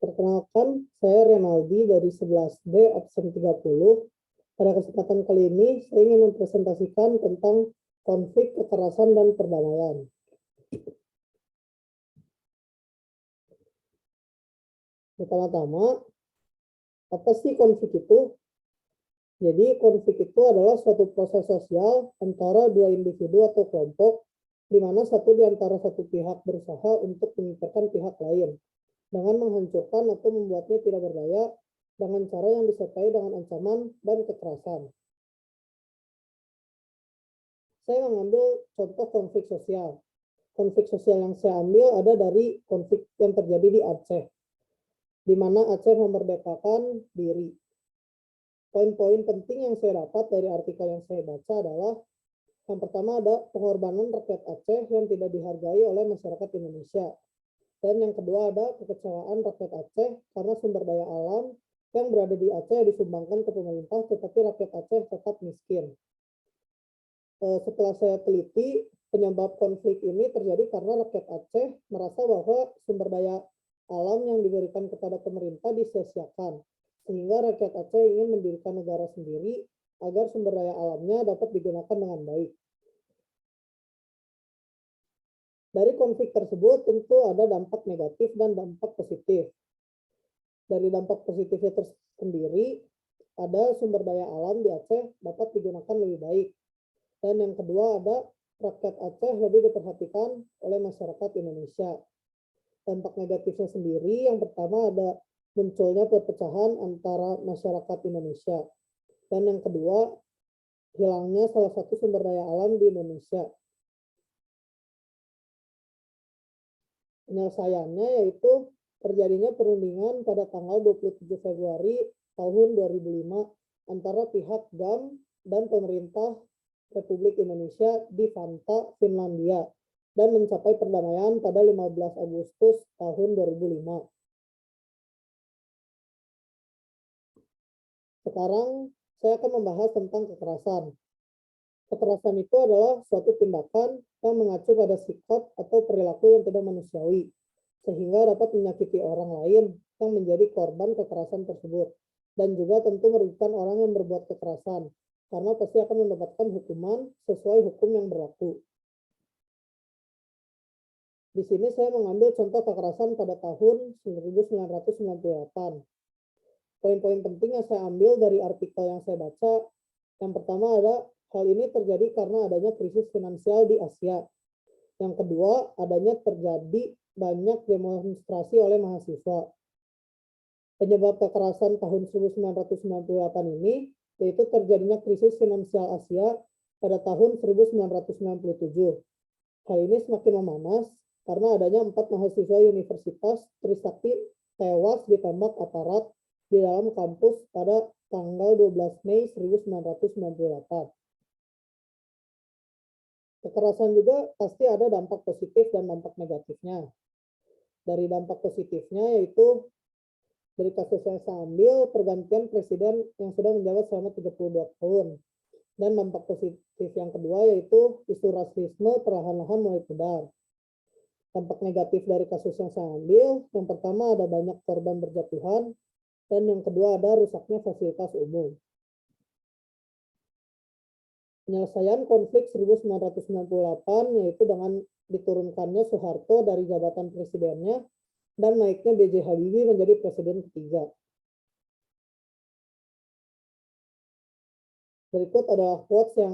Perkenalkan, saya Renaldi dari 11D absen 30. Pada kesempatan kali ini, saya ingin mempresentasikan tentang konflik kekerasan dan perdamaian. Pertama-tama, apa sih konflik itu? Jadi, konflik itu adalah suatu proses sosial antara dua individu atau kelompok, di mana satu di antara satu pihak berusaha untuk mengikat pihak lain dengan menghancurkan atau membuatnya tidak berdaya dengan cara yang disertai dengan ancaman dan kekerasan. Saya mengambil contoh konflik sosial. Konflik sosial yang saya ambil ada dari konflik yang terjadi di Aceh, di mana Aceh memerdekakan diri. Poin-poin penting yang saya dapat dari artikel yang saya baca adalah yang pertama ada pengorbanan rakyat Aceh yang tidak dihargai oleh masyarakat Indonesia. Dan yang kedua ada kekecewaan rakyat Aceh karena sumber daya alam yang berada di Aceh disumbangkan ke pemerintah, tetapi rakyat Aceh tetap miskin. Setelah saya teliti, penyebab konflik ini terjadi karena rakyat Aceh merasa bahwa sumber daya alam yang diberikan kepada pemerintah disia-siakan, sehingga rakyat Aceh ingin mendirikan negara sendiri agar sumber daya alamnya dapat digunakan dengan baik. Dari konflik tersebut tentu ada dampak negatif dan dampak positif. Dari dampak positifnya tersendiri, ada sumber daya alam di Aceh dapat digunakan lebih baik. Dan yang kedua ada rakyat Aceh lebih diperhatikan oleh masyarakat Indonesia. Dampak negatifnya sendiri, yang pertama ada munculnya perpecahan antara masyarakat Indonesia. Dan yang kedua, hilangnya salah satu sumber daya alam di Indonesia. Penyelesaiannya yaitu terjadinya perundingan pada tanggal 27 Februari tahun 2005 antara pihak GAM dan pemerintah Republik Indonesia di Vantaa, Finlandia, dan mencapai perdamaian pada 15 Agustus tahun 2005. Sekarang saya akan membahas tentang kekerasan. Kekerasan itu adalah suatu tindakan yang mengacu pada sikap atau perilaku yang tidak manusiawi, sehingga dapat menyakiti orang lain yang menjadi korban kekerasan tersebut, dan juga tentu merugikan orang yang berbuat kekerasan, karena pasti akan mendapatkan hukuman sesuai hukum yang berlaku. Di sini saya mengambil contoh kekerasan pada tahun 1998. Poin-poin penting yang saya ambil dari artikel yang saya baca, yang pertama ada hal ini terjadi karena adanya krisis finansial di Asia. Yang kedua, adanya terjadi banyak demonstrasi oleh mahasiswa. Penyebab kekerasan tahun 1998 ini yaitu terjadinya krisis finansial Asia pada tahun 1997. Hal ini semakin memanas karena adanya 4 mahasiswa Universitas Trisakti tewas ditembak aparat di dalam kampus pada tanggal 12 Mei 1998. Kekerasan juga pasti ada dampak positif dan dampak negatifnya. Dari dampak positifnya yaitu dari kasus yang saya ambil, pergantian presiden yang sudah menjabat selama 32 tahun. Dan dampak positif yang kedua yaitu isu rasisme perlahan-lahan mulai pudar. Dampak negatif dari kasus yang saya ambil, yang pertama ada banyak korban berjatuhan, dan yang kedua ada rusaknya fasilitas umum. Penyelesaian konflik 1998 yaitu dengan diturunkannya Soeharto dari jabatan presidennya dan naiknya B.J. Habibie menjadi presiden ketiga. Berikut adalah quotes yang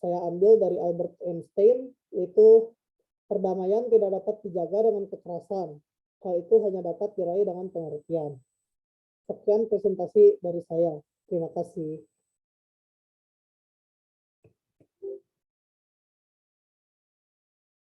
saya ambil dari Albert Einstein, yaitu perdamaian tidak dapat dijaga dengan kekerasan. Hal itu hanya dapat diraih dengan pengertian. Sekian presentasi dari saya. Terima kasih.